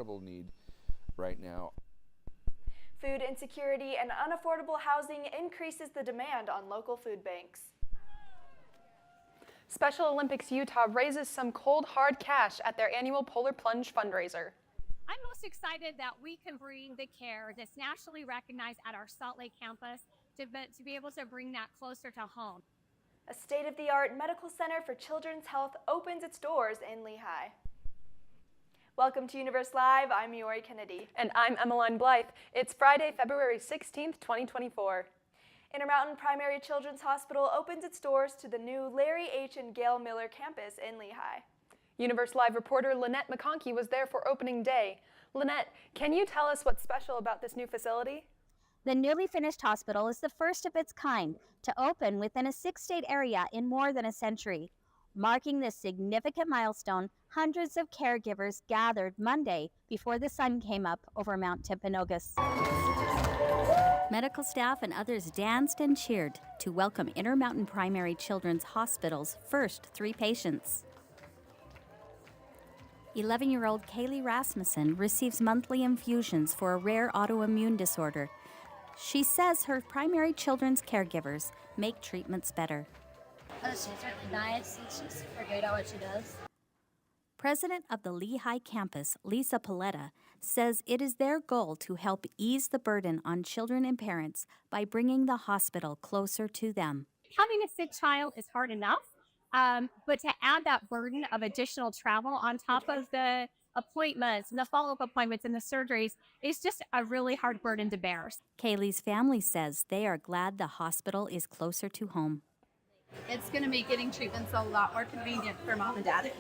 incredible need right now. Food insecurity and unaffordable housing increases the demand on local food banks. Special Olympics Utah raises some cold, hard cash at their annual Polar Plunge fundraiser. I'm most excited that we can bring the care that's nationally recognized at our Salt Lake campus to be able to bring that closer to home. A state-of-the-art medical center for children's health opens its doors in Lehigh. Welcome to Universe Live. I'm Yori Kennedy. And I'm Emmeline Blythe. It's Friday, February 16th, 2024. Intermountain Primary Children's Hospital opens its doors to the new Larry H. and Gail Miller campus in Lehigh. Universe Live reporter Lynette McConkey was there for opening day. Lynette, can you tell us what's special about this new facility? The newly finished hospital is the first of its kind to open within a 6-state area in more than a century. Marking this significant milestone, hundreds of caregivers gathered Monday before the sun came up over Mount Timpanogos. Medical staff and others danced and cheered to welcome Intermountain Primary Children's Hospital's first 3 patients. 11-year-old Kaylee Rasmussen receives monthly infusions for a rare autoimmune disorder. She says her primary children's caregivers make treatments better. She's really nice and she's super great at what she does. President of the Lehigh campus, Lisa Paletta, says it is their goal to help ease the burden on children and parents by bringing the hospital closer to them. Having a sick child is hard enough, but to add that burden of additional travel on top of the appointments and the follow-up appointments and the surgeries is just a really hard burden to bear. Kaylee's family says they are glad the hospital is closer to home. It's going to make getting treatments a lot more convenient for mom and dad.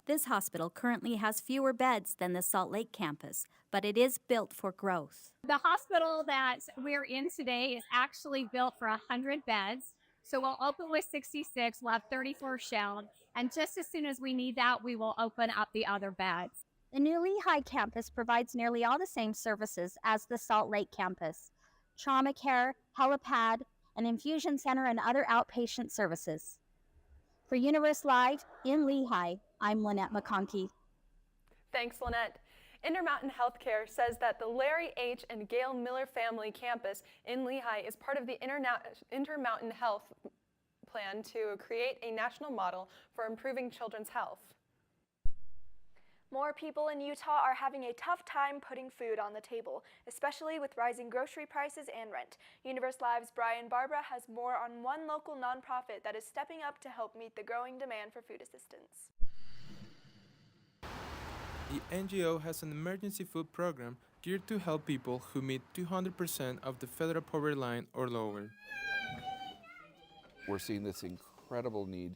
This hospital currently has fewer beds than the Salt Lake campus, but it is built for growth. The hospital that we're in today is actually built for 100 beds. So we'll open with 66, we'll have 34 shelled, and just as soon as we need that, we will open up the other beds. The new Lehigh campus provides nearly all the same services as the Salt Lake campus: trauma care, helipad, an infusion center, and other outpatient services. For Universe Live in Lehigh, I'm Lynette McConkey. Thanks, Lynette. Intermountain Healthcare says that the Larry H. and Gail Miller Family Campus in Lehigh is part of the Intermountain Health plan to create a national model for improving children's health. More people in Utah are having a tough time putting food on the table, especially with rising grocery prices and rent. Universe Live's Brian Barbara has more on one local nonprofit that is stepping up to help meet the growing demand for food assistance. The NGO has an emergency food program geared to help people who meet 200% of the federal poverty line or lower. We're seeing this incredible need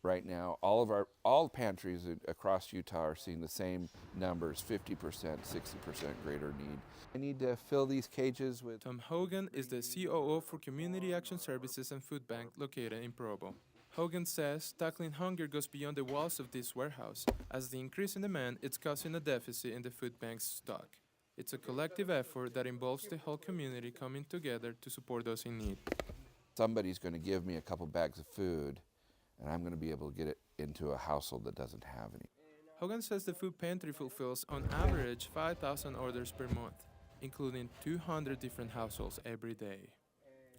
right now. All pantries across Utah are seeing the same numbers, 50%, 60% greater need. I need to fill these cages with... Tom Hogan is the COO for Community Action Services and Food Bank located in Provo. Hogan says tackling hunger goes beyond the walls of this warehouse, as the increase in demand is causing a deficit in the food bank's stock. It's a collective effort that involves the whole community coming together to support those in need. Somebody's going to give me a couple bags of food, and I'm going to be able to get it into a household that doesn't have any. Hogan says the food pantry fulfills on average 5,000 orders per month, including 200 different households every day.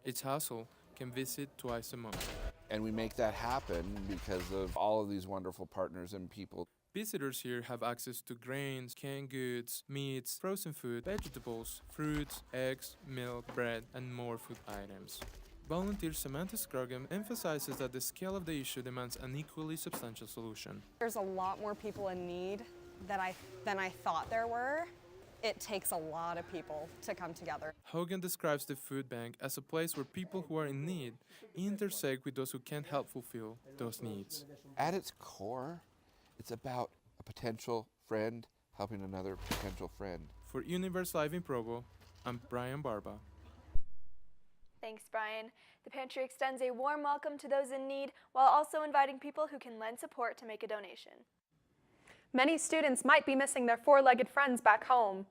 Each household can visit twice a month. And we make that happen because of all of these wonderful partners and people. Visitors here have access to grains, canned goods, meats, frozen food, vegetables, fruits, eggs, milk, bread, and more food items. Volunteer Samantha Scroggin emphasizes that the scale of the issue demands an equally substantial solution. There's a lot more people in need than I thought there were. It takes a lot of people to come together. Hogan describes the food bank as a place where people who are in need intersect with those who can't help fulfill those needs. At its core, it's about a potential friend helping another potential friend. For Universe Live in Provo, I'm Brian Barba. Thanks, Brian. The pantry extends a warm welcome to those in need while also inviting people who can lend support to make a donation. Many students might be missing their four-legged friends back home.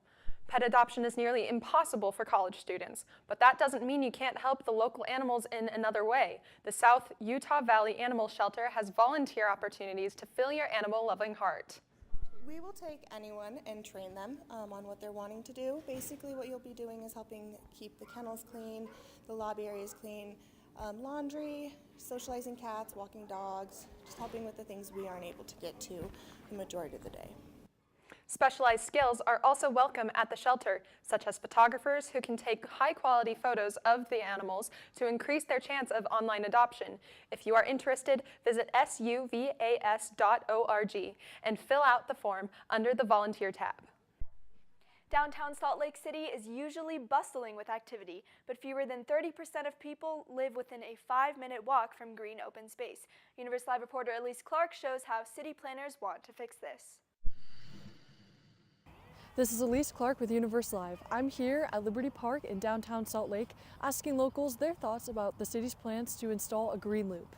Pet adoption is nearly impossible for college students, but that doesn't mean you can't help the local animals in another way. The South Utah Valley Animal Shelter has volunteer opportunities to fill your animal-loving heart. We will take anyone and train them on what they're wanting to do. Basically what you'll be doing is helping keep the kennels clean, the lobby areas clean, laundry, socializing cats, walking dogs, just helping with the things we aren't able to get to the majority of the day. Specialized skills are also welcome at the shelter, such as photographers who can take high-quality photos of the animals to increase their chance of online adoption. If you are interested, visit suvas.org and fill out the form under the Volunteer tab. Downtown Salt Lake City is usually bustling with activity, but fewer than 30% of people live within a 5-minute walk from green open space. Universe Live reporter Elise Clark shows how city planners want to fix this. This is Elise Clark with Universe Live. I'm here at Liberty Park in downtown Salt Lake asking locals their thoughts about the city's plans to install a green loop.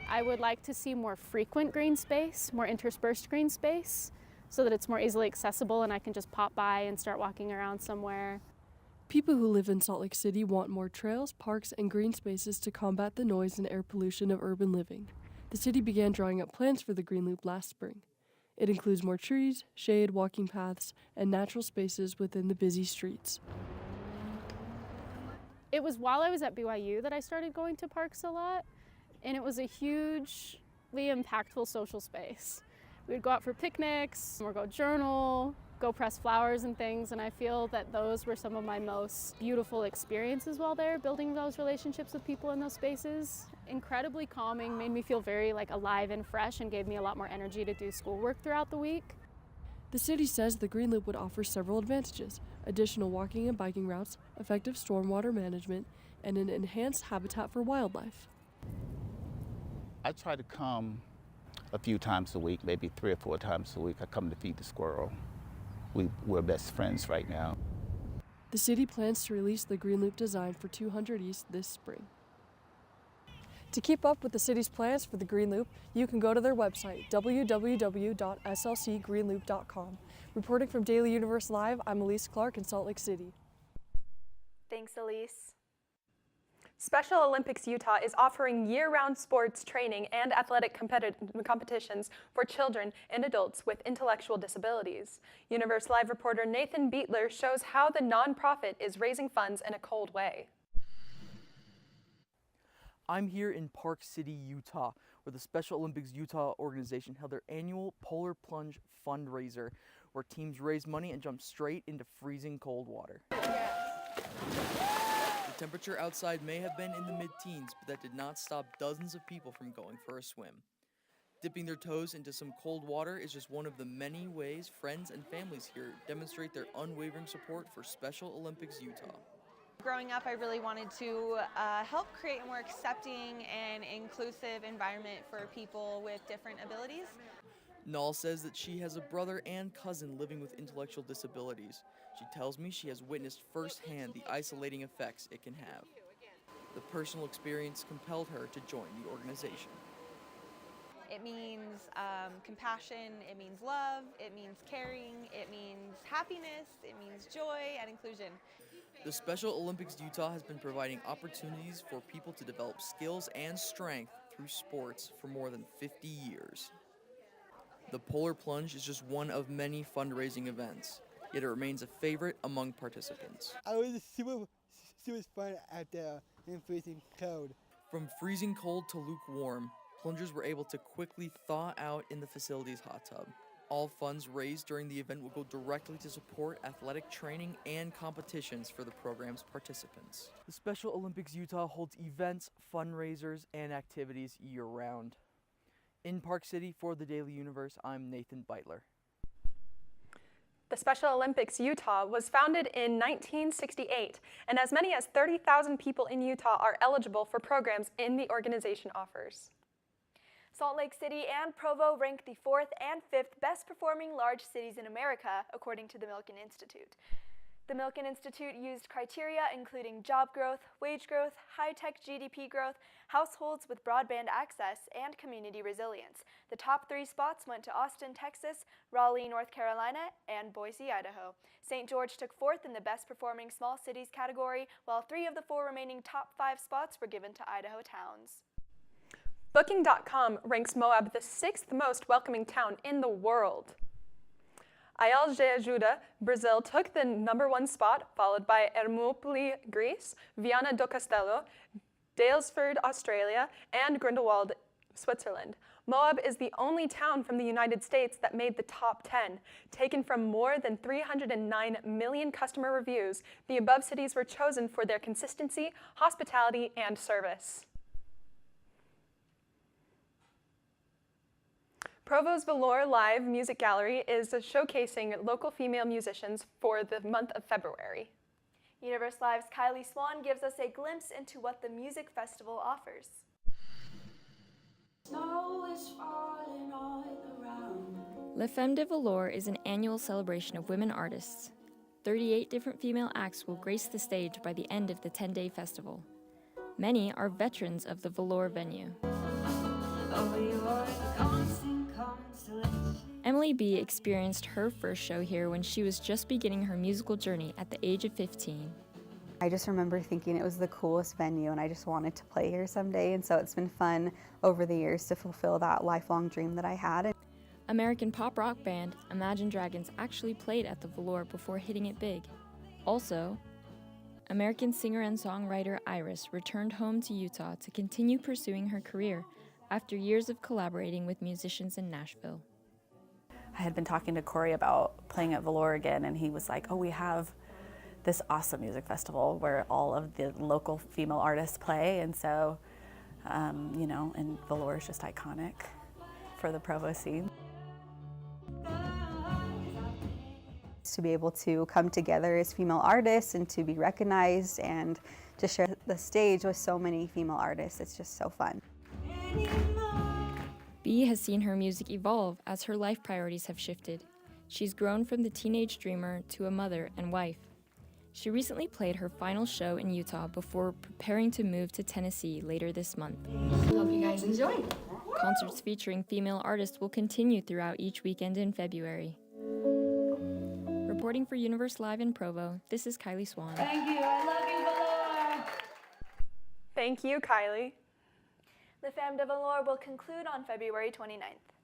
I would like to see more frequent green space, more interspersed green space, so that it's more easily accessible and I can just pop by and start walking around somewhere. People who live in Salt Lake City want more trails, parks, and green spaces to combat the noise and air pollution of urban living. The city began drawing up plans for the green loop last spring. It includes more trees, shade, walking paths, and natural spaces within the busy streets. It was while I was at BYU that I started going to parks a lot, and it was a hugely impactful social space. We would go out for picnics, or go journal, go press flowers and things, and I feel that those were some of my most beautiful experiences while there, building those relationships with people in those spaces. Incredibly calming, made me feel very alive and fresh, and gave me a lot more energy to do schoolwork throughout the week. The city says the green loop would offer several advantages: additional walking and biking routes, effective stormwater management, and an enhanced habitat for wildlife. I try to come a few times a week, maybe 3 or 4 times a week. I come to feed the squirrel. We're best friends right now. The city plans to release the green loop design for 200 East this spring. To keep up with the city's plans for the green loop, you can go to their website, www.slcgreenloop.com. Reporting from Daily Universe Live, I'm Elise Clark in Salt Lake City. Thanks, Elise. Special Olympics Utah is offering year-round sports training and athletic competitions for children and adults with intellectual disabilities. Universe Live reporter Nathan Beatler shows how the nonprofit is raising funds in a cold way. I'm here in Park City, Utah, where the Special Olympics Utah organization held their annual Polar Plunge fundraiser, where teams raise money and jump straight into freezing cold water. The temperature outside may have been in the mid-teens, but that did not stop dozens of people from going for a swim. Dipping their toes into some cold water is just one of the many ways friends and families here demonstrate their unwavering support for Special Olympics Utah. Growing up, I really wanted to help create a more accepting and inclusive environment for people with different abilities. Nall says that she has a brother and cousin living with intellectual disabilities. She tells me she has witnessed firsthand the isolating effects it can have. The personal experience compelled her to join the organization. It means compassion, it means love, it means caring, it means happiness, it means joy and inclusion. The Special Olympics Utah has been providing opportunities for people to develop skills and strength through sports for more than 50 years. The Polar Plunge is just one of many fundraising events, yet it remains a favorite among participants. I was super fun out there in freezing cold. From freezing cold to lukewarm, plungers were able to quickly thaw out in the facility's hot tub. All funds raised during the event will go directly to support athletic training and competitions for the program's participants. The Special Olympics Utah holds events, fundraisers, and activities year-round. In Park City for the Daily Universe, I'm Nathan Beitler. The Special Olympics Utah was founded in 1968, and as many as 30,000 people in Utah are eligible for programs the organization offers. Salt Lake City and Provo rank the 4th and 5th best performing large cities in America, according to the Milken Institute. The Milken Institute used criteria including job growth, wage growth, high-tech GDP growth, households with broadband access, and community resilience. The top 3 spots went to Austin, Texas, Raleigh, North Carolina, and Boise, Idaho. St. George took 4th in the best performing small cities category, while 3 of the 4 remaining top 5 spots were given to Idaho towns. Booking.com ranks Moab the 6th most welcoming town in the world. Ayal Ajuda, Brazil, took the #1 spot, followed by Hermopoli, Greece, Viana do Castelo, Daylesford, Australia, and Grindelwald, Switzerland. Moab is the only town from the United States that made the top 10. Taken from more than 309 million customer reviews, the above cities were chosen for their consistency, hospitality, and service. Provo's Velour Live Music Gallery is showcasing local female musicians for the month of February. Universe Live's Kylie Swan gives us a glimpse into what the music festival offers. Snow is falling all around. La Femme de Velour is an annual celebration of women artists. 38 different female acts will grace the stage by the end of the 10-day festival. Many are veterans of the Velour venue. Emily B. experienced her first show here when she was just beginning her musical journey at the age of 15. I just remember thinking it was the coolest venue and I just wanted to play here someday, and so it's been fun over the years to fulfill that lifelong dream that I had. American pop rock band Imagine Dragons actually played at the Velour before hitting it big. Also, American singer and songwriter Iris returned home to Utah to continue pursuing her career after years of collaborating with musicians in Nashville. I had been talking to Corey about playing at Velour again, and he was like, oh, we have this awesome music festival where all of the local female artists play, and so, you know, and Velour is just iconic for the Provo scene. To be able to come together as female artists and to be recognized and to share the stage with so many female artists, it's just so fun. B has seen her music evolve as her life priorities have shifted. She's grown from the teenage dreamer to a mother and wife. She recently played her final show in Utah before preparing to move to Tennessee later this month. Hope you guys enjoy. Concerts featuring female artists will continue throughout each weekend in February. Reporting for Universe Live in Provo, this is Kylie Swan. Thank you. I love you, Velour. Thank you, Kylie. La Femme de Velour will conclude on February 29th.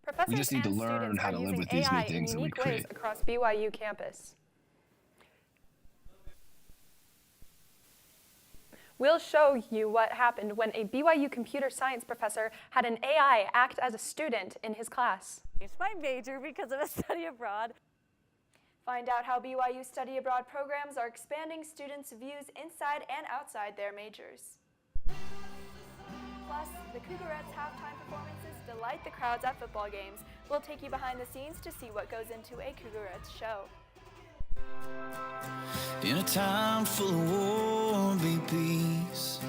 Professors We just need to and learn students how are to live using with these new AI things in that we unique ways create. across BYU campus. We'll show you what happened when a BYU computer science professor had an AI act as a student in his class. It's my major because of a study abroad. Find out how BYU study abroad programs are expanding students' views inside and outside their majors. Plus, the Cougarettes' halftime performances delight the crowds at football games. We'll take you behind the scenes to see what goes into a Cougarettes show. In a time full of war, be peace.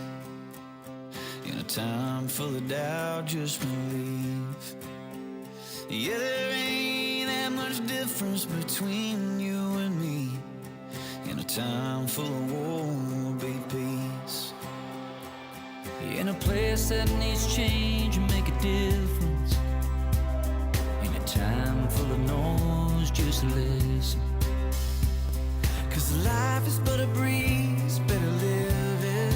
In a time full of doubt, just believe. Yeah, there ain't that much difference between you and me. In a time full of war, be peace. In a place that needs change and make a difference. In a time full of noise, just listen. 'Cause life is but a breeze, better live it.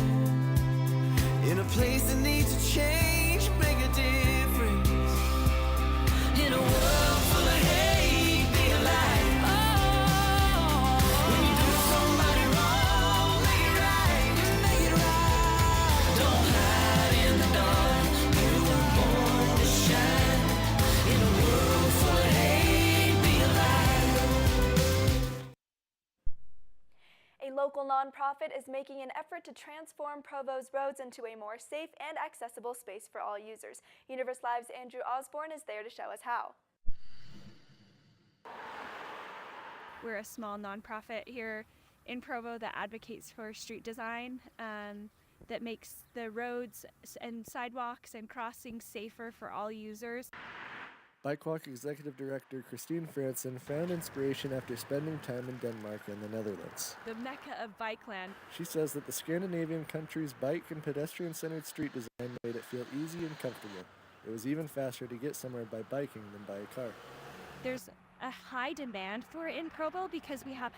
In a place that needs to change, make a difference. In a world full of hate, be a light. Oh, when you do somebody wrong, make it right, make it right. Don't hide in the dark, you were born to shine. In a world full of hate, be a light. A local nonprofit is making an effort to transform Provo's roads into a more safe and accessible space for all users. Universe Live's Andrew Osborne is there to show us how. We're a small nonprofit here in Provo that advocates for street design that makes the roads and sidewalks and crossings safer for all users. Bikewalk Executive Director Christine Franson found inspiration after spending time in Denmark and the Netherlands. The mecca of bikeland. She says that the Scandinavian country's bike and pedestrian-centered street design made it feel easy and comfortable. It was even faster to get somewhere by biking than by a car. There's a high demand for it in Provo because we have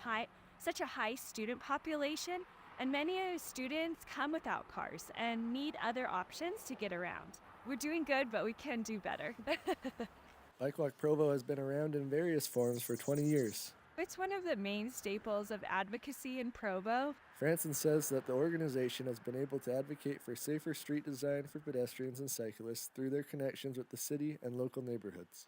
such a high student population, And many students come without cars and need other options to get around. We're doing good, but we can do better. Bike Walk Provo has been around in various forms for 20 years. It's one of the main staples of advocacy in Provo. Franson says that the organization has been able to advocate for safer street design for pedestrians and cyclists through their connections with the city and local neighborhoods.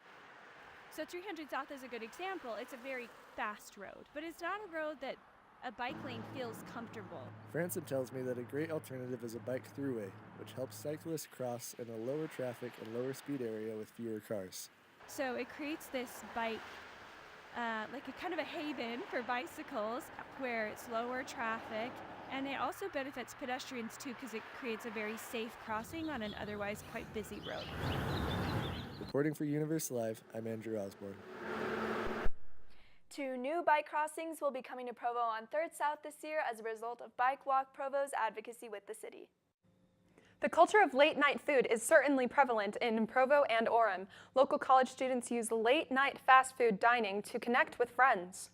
So 300 South is a good example. It's a very fast road, but it's not a road that a bike lane feels comfortable. Franson tells me that a great alternative is a bike throughway, which helps cyclists cross in a lower traffic and lower speed area with fewer cars. So it creates this bike, like a kind of a haven for bicycles where it's lower traffic, and it also benefits pedestrians too because it creates a very safe crossing on an otherwise quite busy road. Reporting for Universe Live, I'm Andrew Osborne. 2 new bike crossings will be coming to Provo on 3rd South this year as a result of Bike Walk Provo's advocacy with the city. The culture of late-night food is certainly prevalent in Provo and Orem. Local college students use late-night fast food dining to connect with friends.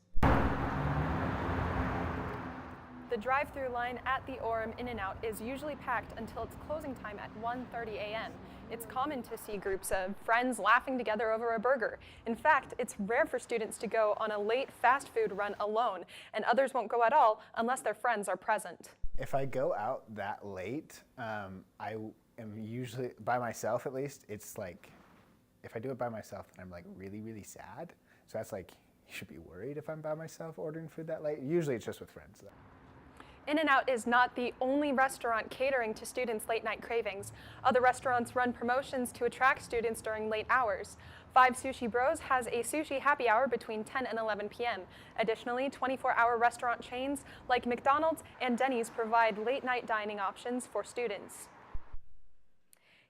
The drive-through line at the Orem In-N-Out is usually packed until its closing time at 1:30 a.m. It's common to see groups of friends laughing together over a burger. In fact, it's rare for students to go on a late fast food run alone, and others won't go at all unless their friends are present. If I go out that late, I am usually, by myself at least, it's like, if I do it by myself, then I'm like really, really sad. So that's like, you should be worried if I'm by myself ordering food that late. Usually it's just with friends though. In-N-Out is not the only restaurant catering to students' late-night cravings. Other restaurants run promotions to attract students during late hours. 5 Sushi Bros has a sushi happy hour between 10 and 11 p.m. Additionally, 24-hour restaurant chains like McDonald's and Denny's provide late-night dining options for students.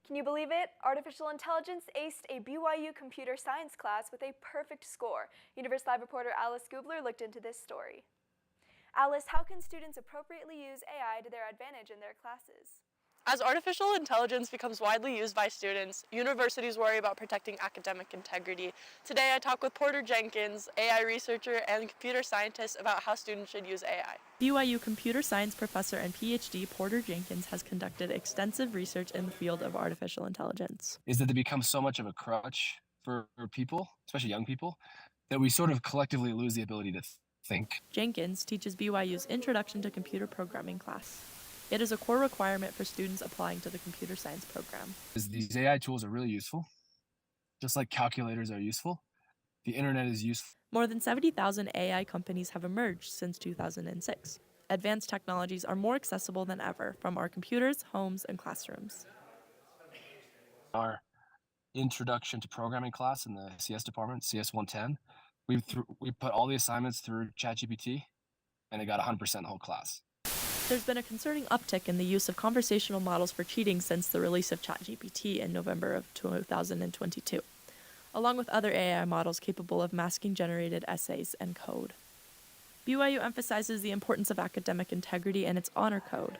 Can you believe it? Artificial intelligence aced a BYU computer science class with a perfect score. Universe Live reporter Alice Gubler looked into this story. Alice, how can students appropriately use AI to their advantage in their classes? As artificial intelligence becomes widely used by students, universities worry about protecting academic integrity. Today I talk with Porter Jenkins, AI researcher and computer scientist, about how students should use AI. BYU computer science professor and PhD Porter Jenkins has conducted extensive research in the field of artificial intelligence. Is that they become so much of a crutch for people, especially young people, that we sort of collectively lose the ability to think. Jenkins teaches BYU's Introduction to Computer Programming class. It is a core requirement for students applying to the computer science program. These AI tools are really useful. Just like calculators are useful, the internet is useful. More than 70,000 AI companies have emerged since 2006. Advanced technologies are more accessible than ever from our computers, homes, and classrooms. Our Introduction to Programming class in the CS department, CS 110, we put all the assignments through ChatGPT, and it got 100% the whole class. There's been a concerning uptick in the use of conversational models for cheating since the release of ChatGPT in November of 2022, along with other AI models capable of masking generated essays and code. BYU emphasizes the importance of academic integrity and its honor code.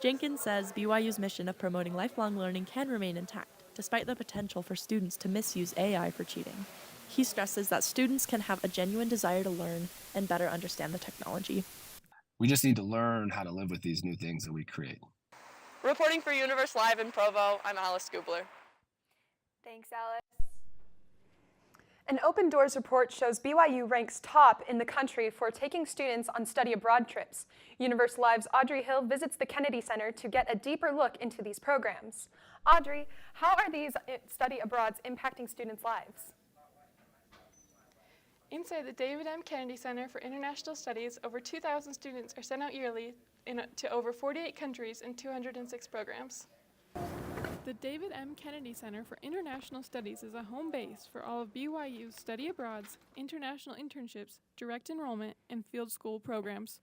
Jenkins says BYU's mission of promoting lifelong learning can remain intact, despite the potential for students to misuse AI for cheating. He stresses that students can have a genuine desire to learn and better understand the technology. We just need to learn how to live with these new things that we create. Reporting for Universe Live in Provo, I'm Alice Gubler. Thanks, Alice. An Open Doors report shows BYU ranks top in the country for taking students on study abroad trips. Universe Live's Audrey Hill visits the Kennedy Center to get a deeper look into these programs. Audrey, how are these study abroads impacting students' lives? Inside the David M. Kennedy Center for International Studies, over 2,000 students are sent out yearly to over 48 countries and 206 programs. The David M. Kennedy Center for International Studies is a home base for all of BYU's study abroads, international internships, direct enrollment, and field school programs.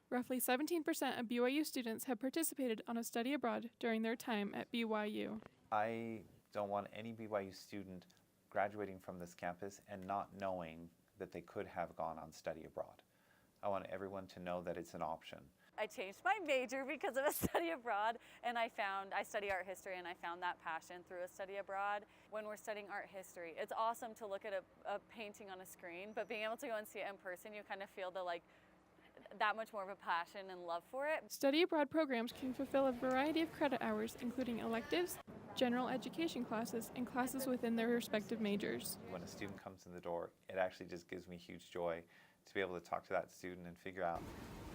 Roughly 17% of BYU students have participated on a study abroad during their time at BYU. I don't want any BYU student graduating from this campus and not knowing that they could have gone on study abroad. I want everyone to know that it's an option. I changed my major because of a study abroad, and I study art history, and I found that passion through a study abroad. When we're studying art history, it's awesome to look at a painting on a screen, but being able to go and see it in person, you kind of feel the that much more of a passion and love for it. Study abroad programs can fulfill a variety of credit hours, including electives, general education classes, and classes within their respective majors. When a student comes in the door, it actually just gives me huge joy to be able to talk to that student and figure out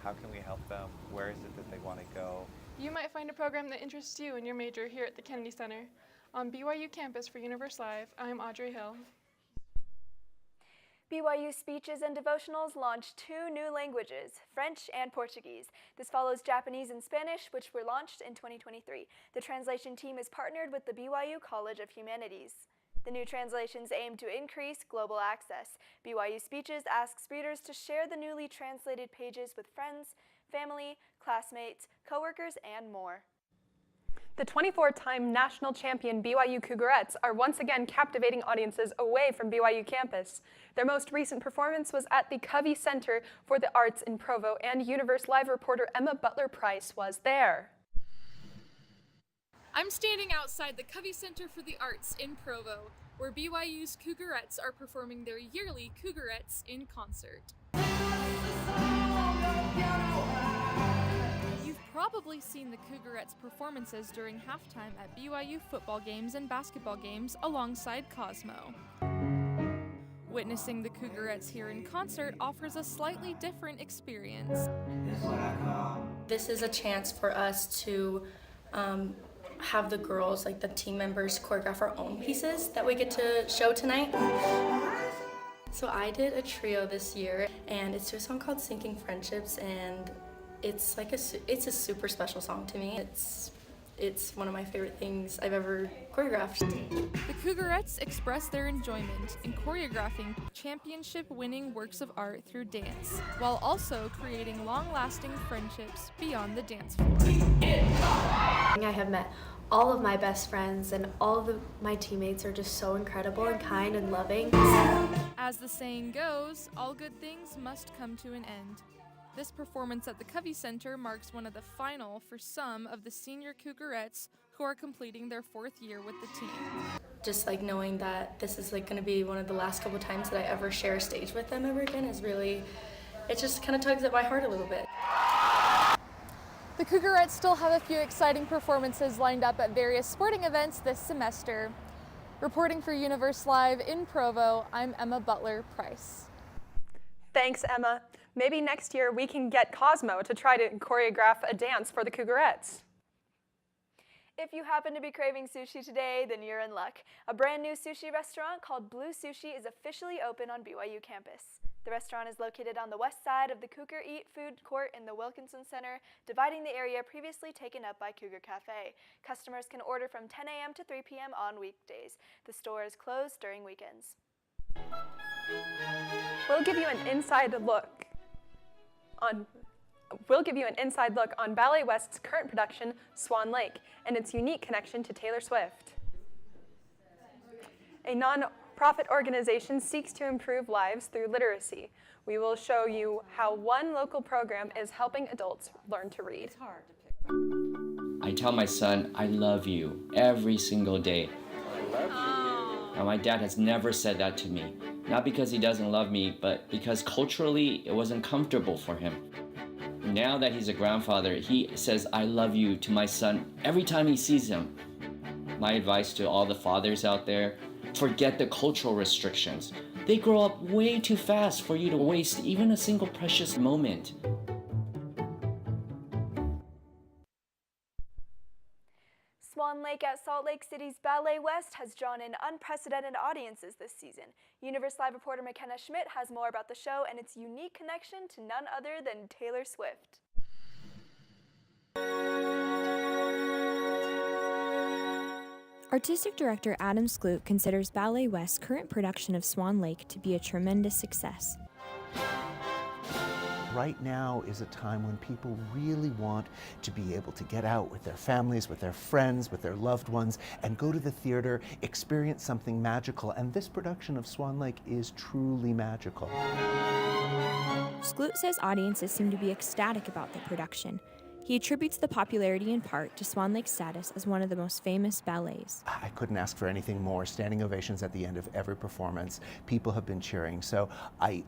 how can we help them, where is it that they want to go. You might find a program that interests you in your major here at the Kennedy Center. On BYU campus for Universe Live, I'm Audrey Hill. BYU Speeches and Devotionals launched 2 new languages, French and Portuguese. This follows Japanese and Spanish, which were launched in 2023. The translation team is partnered with the BYU College of Humanities. The new translations aim to increase global access. BYU Speeches asks readers to share the newly translated pages with friends, family, classmates, coworkers, and more. The 24-time national champion BYU Cougarettes are once again captivating audiences away from BYU campus. Their most recent performance was at the Covey Center for the Arts in Provo, and Universe Live reporter Emma Butler-Price was there. I'm standing outside the Covey Center for the Arts in Provo, where BYU's Cougarettes are performing their yearly Cougarettes in concert. You've probably seen the Cougarettes' performances during halftime at BYU football games and basketball games alongside Cosmo. Witnessing the Cougarettes here in concert offers a slightly different experience. This is a chance for us to have the girls, like the team members, choreograph our own pieces that we get to show tonight. So I did a trio this year, and it's to a song called Sinking Friendships, and it's a super special song to me. It's one of my favorite things I've ever choreographed. The Cougarettes express their enjoyment in choreographing championship-winning works of art through dance, while also creating long-lasting friendships beyond the dance floor. I have met all of my best friends, and all of my teammates are just so incredible and kind and loving. As the saying goes, all good things must come to an end. This performance at the Covey Center marks one of the final for some of the senior Cougarettes who are completing their 4th year with the team. Just like knowing that this is like going to be one of the last couple times that I ever share a stage with them ever again is really, it just kind of tugs at my heart a little bit. The Cougarettes still have a few exciting performances lined up at various sporting events this semester. Reporting for Universe Live in Provo, I'm Emma Butler-Price. Thanks, Emma. Maybe next year we can get Cosmo to try to choreograph a dance for the Cougarettes. If you happen to be craving sushi today, then you're in luck. A brand new sushi restaurant called Blue Sushi is officially open on BYU campus. The restaurant is located on the west side of the Cougar Eat food court in the Wilkinson Center, dividing the area previously taken up by Cougar Cafe. Customers can order from 10 a.m. to 3 p.m. on weekdays. The store is closed during weekends. We'll give you an inside look on Ballet West's current production, Swan Lake, and its unique connection to Taylor Swift. A non-profit organization seeks to improve lives through literacy. We will show you how one local program is helping adults learn to read. I tell my son, I love you every single day. Now, my dad has never said that to me. Not because he doesn't love me, but because culturally it wasn't comfortable for him. Now that he's a grandfather, he says, I love you to my son every time he sees him. My advice to all the fathers out there, forget the cultural restrictions. They grow up way too fast for you to waste even a single precious moment. Swan Lake at Salt Lake City's Ballet West has drawn in unprecedented audiences this season. Universe Live reporter McKenna Schmidt has more about the show and its unique connection to none other than Taylor Swift. Artistic director Adam Skloot considers Ballet West's current production of Swan Lake to be a tremendous success. Right now is a time when people really want to be able to get out with their families, with their friends, with their loved ones, and go to the theater, experience something magical. And this production of Swan Lake is truly magical. Skloot says audiences seem to be ecstatic about the production. He attributes the popularity in part to Swan Lake's status as one of the most famous ballets. I couldn't ask for anything more. Standing ovations at the end of every performance. People have been cheering. So I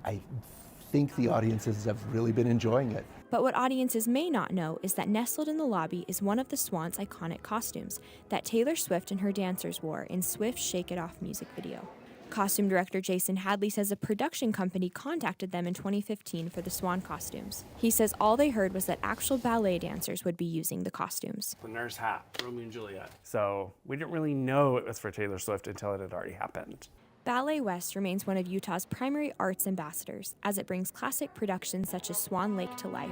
think the audiences have really been enjoying it. But what audiences may not know is that nestled in the lobby is one of the Swans' iconic costumes that Taylor Swift and her dancers wore in Swift's Shake It Off music video. Costume director Jason Hadley says a production company contacted them in 2015 for the Swan costumes. He says all they heard was that actual ballet dancers would be using the costumes. The Nurse Hat, Romeo and Juliet. So we didn't really know it was for Taylor Swift until it had already happened. Ballet West remains one of Utah's primary arts ambassadors, as it brings classic productions such as Swan Lake to life.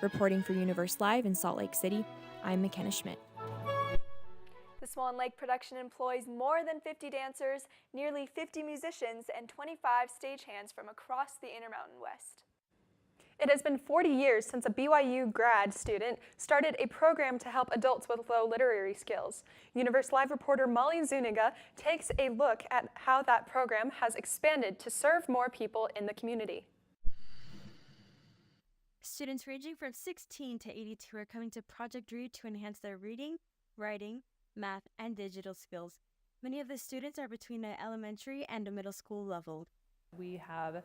Reporting for Universe Live in Salt Lake City, I'm McKenna Schmidt. The Swan Lake production employs more than 50 dancers, nearly 50 musicians, and 25 stagehands from across the Intermountain West. It has been 40 years since a BYU grad student started a program to help adults with low literary skills. Universe Live reporter Molly Zuniga takes a look at how that program has expanded to serve more people in the community. Students ranging from 16 to 82 are coming to Project Read to enhance their reading, writing, math, and digital skills. Many of the students are between the elementary and a middle school level. We have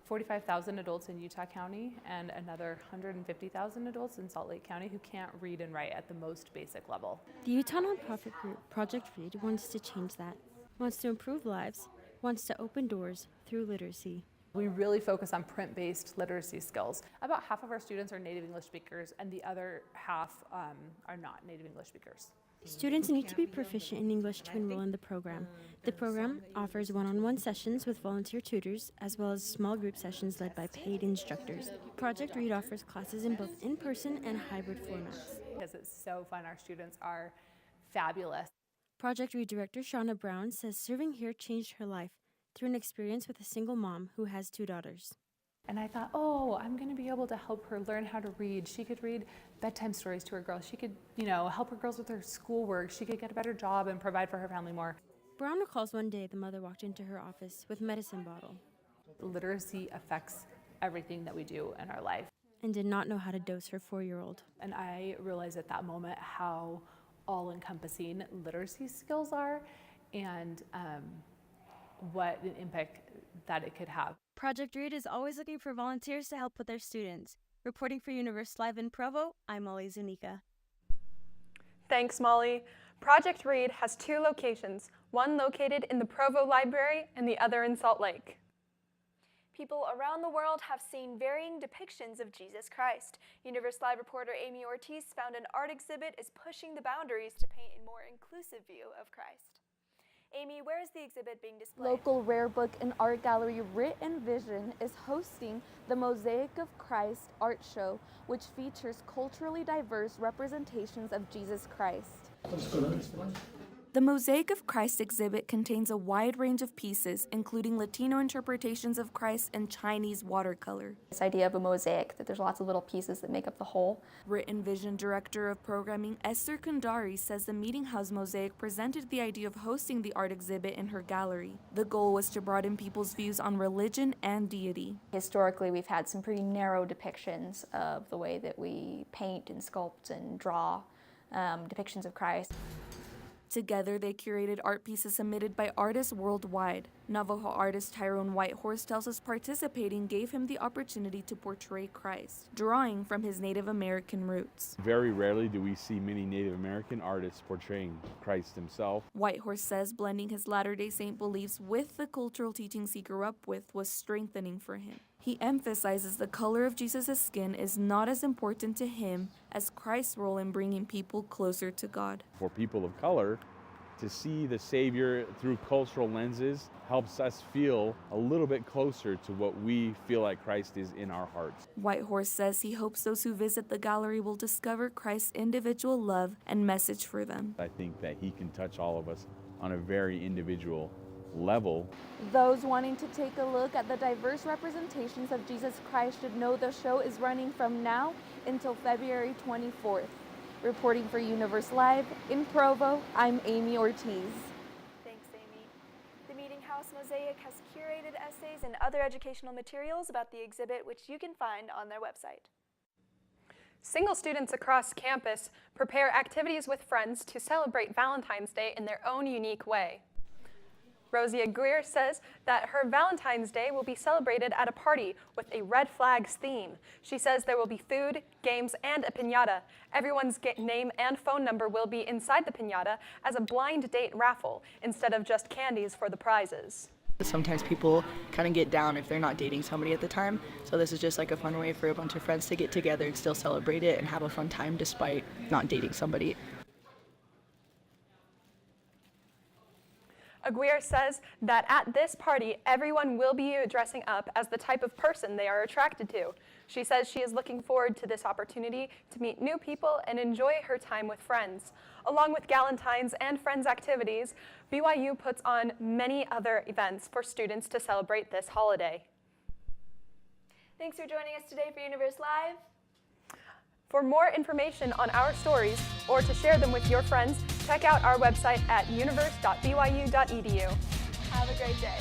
45,000 adults in Utah County and another 150,000 adults in Salt Lake County who can't read and write at the most basic level. The Utah nonprofit group Project Read wants to change that, wants to improve lives, wants to open doors through literacy. We really focus on print-based literacy skills. About half of our students are native English speakers and the other half are not native English speakers. Students need to be proficient in English to enroll in the program. The program offers one-on-one sessions with volunteer tutors, as well as small group sessions led by paid instructors. Project Read offers classes in both in-person and hybrid formats. Because it's so fun, our students are fabulous. Project Read director Shauna Brown says serving here changed her life through an experience with a single mom who has 2 daughters. And I thought, oh, I'm going to be able to help her learn how to read. She could read bedtime stories to her girls. She could, help her girls with their schoolwork. She could get a better job and provide for her family more. Brown recalls one day the mother walked into her office with a medicine bottle. Literacy affects everything that we do in our life. And did not know how to dose her 4-year-old. And I realized at that moment how all-encompassing literacy skills are and what an impact that it could have. Project Read is always looking for volunteers to help with their students. Reporting for Universe Live in Provo, I'm Molly Zuniga. Thanks, Molly. Project Read has 2 locations, one located in the Provo Library and the other in Salt Lake. People around the world have seen varying depictions of Jesus Christ. Universe Live reporter Amy Ortiz found an art exhibit is pushing the boundaries to paint a more inclusive view of Christ. Amy, where is the exhibit being displayed? Local rare book and art gallery Writ and Vision is hosting the Mosaic of Christ art show, which features culturally diverse representations of Jesus Christ. The Mosaic of Christ exhibit contains a wide range of pieces, including Latino interpretations of Christ and Chinese watercolor. This idea of a mosaic, that there's lots of little pieces that make up the whole. Writ and Vision Director of Programming Esther Kundari says the Meeting House Mosaic presented the idea of hosting the art exhibit in her gallery. The goal was to broaden people's views on religion and deity. Historically, we've had some pretty narrow depictions of the way that we paint and sculpt and draw depictions of Christ. Together, they curated art pieces submitted by artists worldwide. Navajo artist Tyrone Whitehorse tells us participating gave him the opportunity to portray Christ, drawing from his Native American roots. Very rarely do we see many Native American artists portraying Christ himself. Whitehorse says blending his Latter-day Saint beliefs with the cultural teachings he grew up with was strengthening for him. He emphasizes the color of Jesus' skin is not as important to him as Christ's role in bringing people closer to God. For people of color, to see the Savior through cultural lenses helps us feel a little bit closer to what we feel like Christ is in our hearts. Whitehorse says he hopes those who visit the gallery will discover Christ's individual love and message for them. I think that he can touch all of us on a very individual level. Those wanting to take a look at the diverse representations of Jesus Christ should know the show is running from now until February 24th. Reporting for Universe Live in Provo, I'm Amy Ortiz. Thanks, Amy. The Meeting House Mosaic has curated essays and other educational materials about the exhibit, which you can find on their website. Single students across campus prepare activities with friends to celebrate Valentine's Day in their own unique way. Rosie Aguirre says that her Valentine's Day will be celebrated at a party with a Red Flags theme. She says there will be food, games, and a piñata. Everyone's name and phone number will be inside the piñata as a blind date raffle instead of just candies for the prizes. Sometimes people kind of get down if they're not dating somebody at the time, so this is just like a fun way for a bunch of friends to get together and still celebrate it and have a fun time despite not dating somebody. Aguirre says that at this party, everyone will be dressing up as the type of person they are attracted to. She says she is looking forward to this opportunity to meet new people and enjoy her time with friends. Along with Galentine's and Friends activities, BYU puts on many other events for students to celebrate this holiday. Thanks for joining us today for Universe Live. For more information on our stories or to share them with your friends, check out our website at universe.byu.edu. Have a great day.